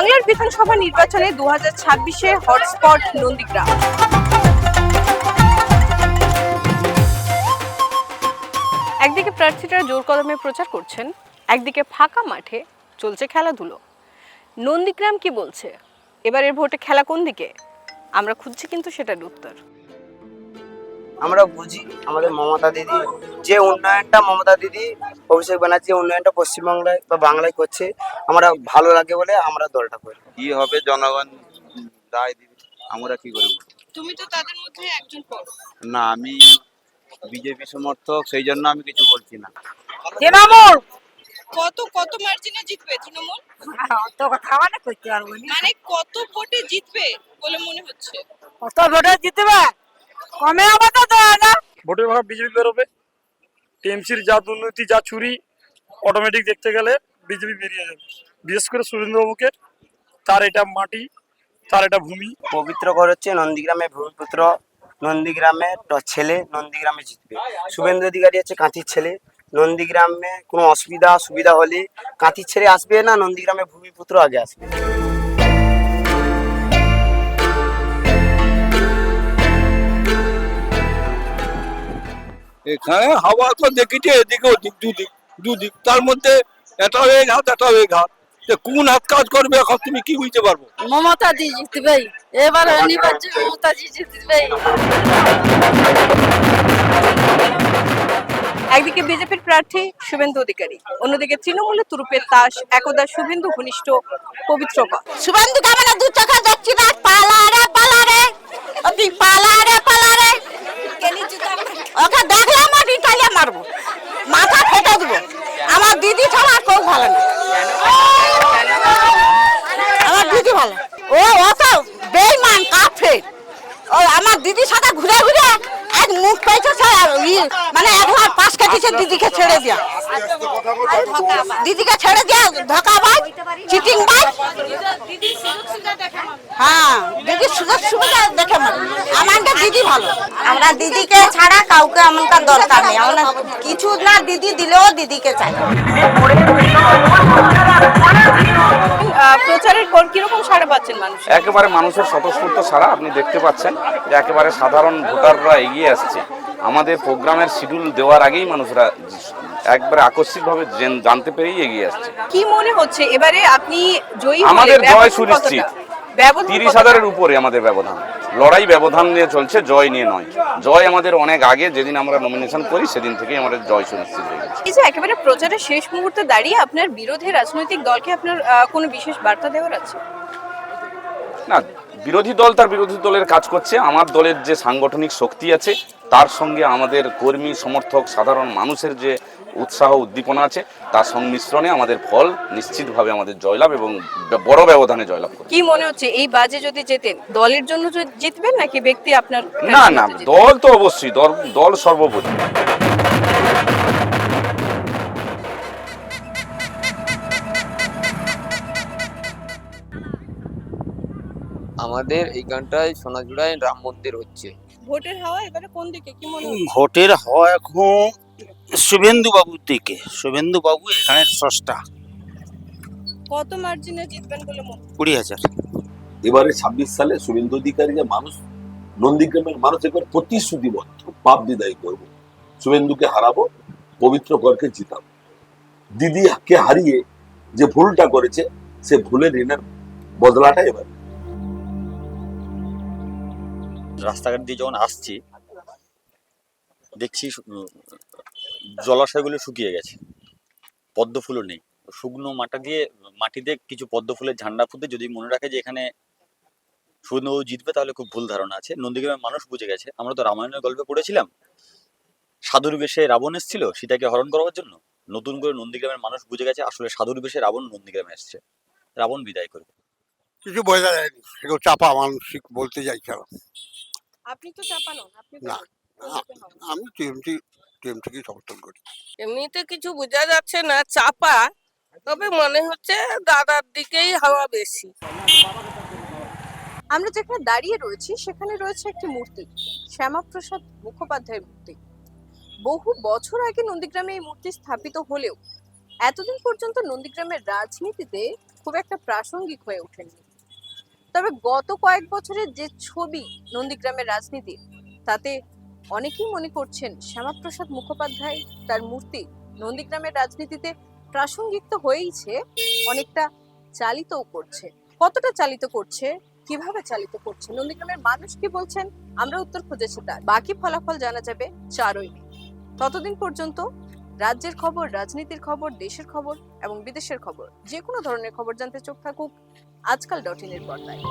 বাংলার বিধানসভা নির্বাচনে 2026-এ হটস্পট নন্দীগ্রাম। একদিকে প্রার্থীরা জোর কদমে প্রচার করছেন, একদিকে ফাঁকা মাঠে চলছে খেলাধুলো। নন্দীগ্রাম কি বলছে? এবারের ভোটে খেলা কোন দিকে? আমরা খুঁজছি কিন্তু সেটার উত্তর। আমরা বুঝি আমাদের মমতা দিদি যে উন্নয়নটা অভিষেক ব্যানার্জি উন্নয়নটা পশ্চিমবাংলায় বা বাংলায় করছে, আমরা ভালো লাগে বলে আমরা দলটা করি। কি হবে জনগণ রায় দিবে, আমরা কি করব? তুমি তো তাদের মধ্যে একজন পড়ো। না, আমি বিজেপি সমর্থক, সেই জন্য আমি কিছু বলছি না। তৃণমূল কত মার্জিনে জিতবে তৃণমূল? তো খাওয়া না করতে পারবো না। মানে কত ভোটে জিতবে বলে মনে হচ্ছে? কত ভোটে জিতবে কমে আমাদের তো না। ভোটের ভাগ বিজেপি বেরোবে। টিএমসির যা দুর্নীতি, যা চুরি, অটোমেটিক দেখতে গেলে বিজেপি বেরিয়ে যাবে। বিশেষ করে সুরেন্দ্রবাবুকে, তার এটা মাটি, তার এটা ভূমি। পবিত্র ঘর হচ্ছে নন্দীগ্রামের ভূমিপুত্র, নন্দীগ্রামের ছেলে নন্দীগ্রামে জিতবে। শুভেন্দু অধিকারী হচ্ছে কাঁথির ছেলে। নন্দীগ্রামে কোনো সুবিধা হলে কাঁথির ছেলে আসবে না, নন্দীগ্রামের ভূমিপুত্র আগে আসবে। এখানে হাওয়া তো দেখেছি এদিকে ওদিক দুদিক তার মধ্যে এটা হয়ে ঘাত এটা হয়ে ঘাত, কোন হাত কাজ করবে এখন তুমি কি বুঝতে পারবো? মমতা দি জিতবে এবার, নির্বাচন মমতা জি জিতবে। একদিকে বিজেপির প্রার্থী শুভেন্দু অধিকারী, অন্যদিকে তৃণমূলের তুরুপের তাস একদা শুভেন্দু ঘনিষ্ঠ পবিত্র ঘর। শুভেন্দু কেমন দু চোখে দেখছি না, পালারে ওই পালারে ওকে দেখলাম মাটি তালিয়ে মারবো, মাথা ফেটে দেবো। আমার দিদি ছাড়া আর কেউ ভালো না, আমার দিদি ভালো। ও অত বেইমান কাফের, ও আমার দিদির সাথে ঘুরে এক মুখ পেয়েছে, মানে একবার পাশ কেটেছে দিদিকে ছেড়ে দিয়া, দিদিকে ছেড়ে দিয়া ধোঁকাবাজ, চিটিংবাজ। হ্যাঁ, দিদির সুযোগ সুবিধা দেখে মানে আমাদের দিদি ভালো। আমরা দিদিকে ছাড়া কাউকে আমাদের দরকার নেই, আমরা কিছু না দিদি দিলেও দিদিকে চাই। প্রচারের পর কিরকম সাড়া পাচ্ছেন মানুষ? একেবারে মানুষের স্বতঃস্ফূর্ত সাড়া আপনি দেখতে পাচ্ছেন যে একেবারে সাধারণ ভোটাররা এগিয়ে আসছে। আমাদের প্রোগ্রামের শিডিউল দেওয়ার আগেই মানুষরা একবারে আকস্মিকভাবে জানতে পেরেই এগিয়ে আসছে। কি মনে হচ্ছে এবারে আপনি জয়ী? আমাদের জয় সুনিশ্চিত। 30,000-এর উপরে আমাদের ব্যবধান, লড়াই ব্যবধান নিয়ে চলছে, জয় নিয়ে নয়। জয় আমাদের অনেক আগে, যেদিন আমরা নমিনেশন করি সেদিন থেকেই আমাদের জয় সুনিশ্চিত হয়ে গেছে। এই যে একেবারে প্রচারের শেষ মুহূর্তে দাঁড়িয়ে আপনার বিরোধী রাজনৈতিক দলকে আপনার কোনো বিশেষ বার্তা দেওয়ার আছে? না, বিরোধী দল তার বিরোধী দলের কাজ করছে। আমার দলের যে সাংগঠনিক শক্তি আছে তার সঙ্গে আমাদের কর্মী সমর্থক সাধারণ মানুষের যে উৎসাহ উদ্দীপনা আছে, তার সংমিশ্রণে আমাদের ফল নিশ্চিতভাবে আমাদের জয়লাভ এবং বড় ব্যবধানে জয়লাভ করবে। কি মনে হচ্ছে এই বাজে যদি জেতেন দলের জন্য জিতবেন নাকি ব্যক্তি আপনার? না, দল তো অবশ্যই, দল সর্বোপরি। আমাদের এইখানটায় সোনাঝুড়ায় রাম মন্দির হচ্ছে। ভোটের হাওয়া এবারে কোন দিকে কি মনে হচ্ছে? ভোটের হওয়া এখন শুভেন্দু বাবুর দিকে। শুভেন্দু বাবু এখানে স্রষ্টা। কত মার্জিনে জিতবেন বলে মনে? 20,000। এবারে 26 সালে শুভেন্দু অধিকারীকে মানুষ, নন্দীগ্রামের মানুষ একবার প্রতিশ্রুতিবদ্ধ, পাপ বিদায় করব, শুভেন্দুকে হারাবো, পবিত্র করকে জিতাবো। দিদিকে হারিয়ে যে ভুলটা করেছে সে ভুলের ঋণের বদলাটা এবার। রাস্তাঘাট দিয়ে যখন আসছি দেখছি জলাশয়গুলো শুকিয়ে গেছে, পদ্ম ফুলও নেই। শুকনো মাটি দিয়ে কিছু পদ্ম ফুলের ঝান্ডা ফুটে যদি মনে রাখে যে এখানে শুভেন্দুবাবু জিতবে, তাহলে খুব ভুল ধারণা আছে। নন্দীগ্রামের মানুষ বুঝে গেছে। আমরা তো রামায়ণের গল্পে পড়েছিলাম, সাধুর বেশে রাবণ এসেছিল সীতাকে হরণ করার জন্য। নতুন করে নন্দীগ্রামের মানুষ বুঝে গেছে আসলে সাধুর বেশে রাবণ নন্দীগ্রামে এসছে, রাবণ বিদায় করবে। কিছু বোঝা যায়নি, সেগুলো চাপা মানসিক বলতে চাইছিলাম। আপনি তো চাপানো, আপনি না, আমি টিএমসিকে সমর্থন করি। এমনিতে কিছু বোঝা যাচ্ছে না, চাপা, তবে মনে হচ্ছে দাদার দিকেই হাওয়া বেশি। আমরা যেখানে দাঁড়িয়ে রয়েছি সেখানে রয়েছে একটি মূর্তি, শ্যামাপ্রসাদ মুখোপাধ্যায়ের মূর্তি। বহু বছর আগে নন্দীগ্রামে এই মূর্তি স্থাপিত হলেও এতদিন পর্যন্ত নন্দীগ্রামের রাজনীতিতে খুব একটা প্রাসঙ্গিক হয়ে ওঠেননি। তবে গত কয়েক বছরের যে ছবি নন্দীগ্রামের রাজনীতি, তাতে অনেকেই মনে করছেন শ্যামাপ্রসাদ মুখোপাধ্যায় তার মূর্তি নন্দীগ্রামের রাজনীতিতে প্রাসঙ্গিক তো হয়েইছে, অনেকটা চালিতও করছে। কতটা চালিত করছে, কিভাবে চালিত করছে, নন্দীগ্রামের মানুষ কি বলছেন, আমরা উত্তর খুঁজেছি। তার বাকি ফলাফল জানা যাবে 4ই মে। ততদিন পর্যন্ত রাজ্যের খবর, রাজনীতির খবর, দেশের খবর এবং বিদেশের খবর, যে কোনো ধরনের খবর জানতে চোখ থাকুক আজকাল.in এর পর্দায়।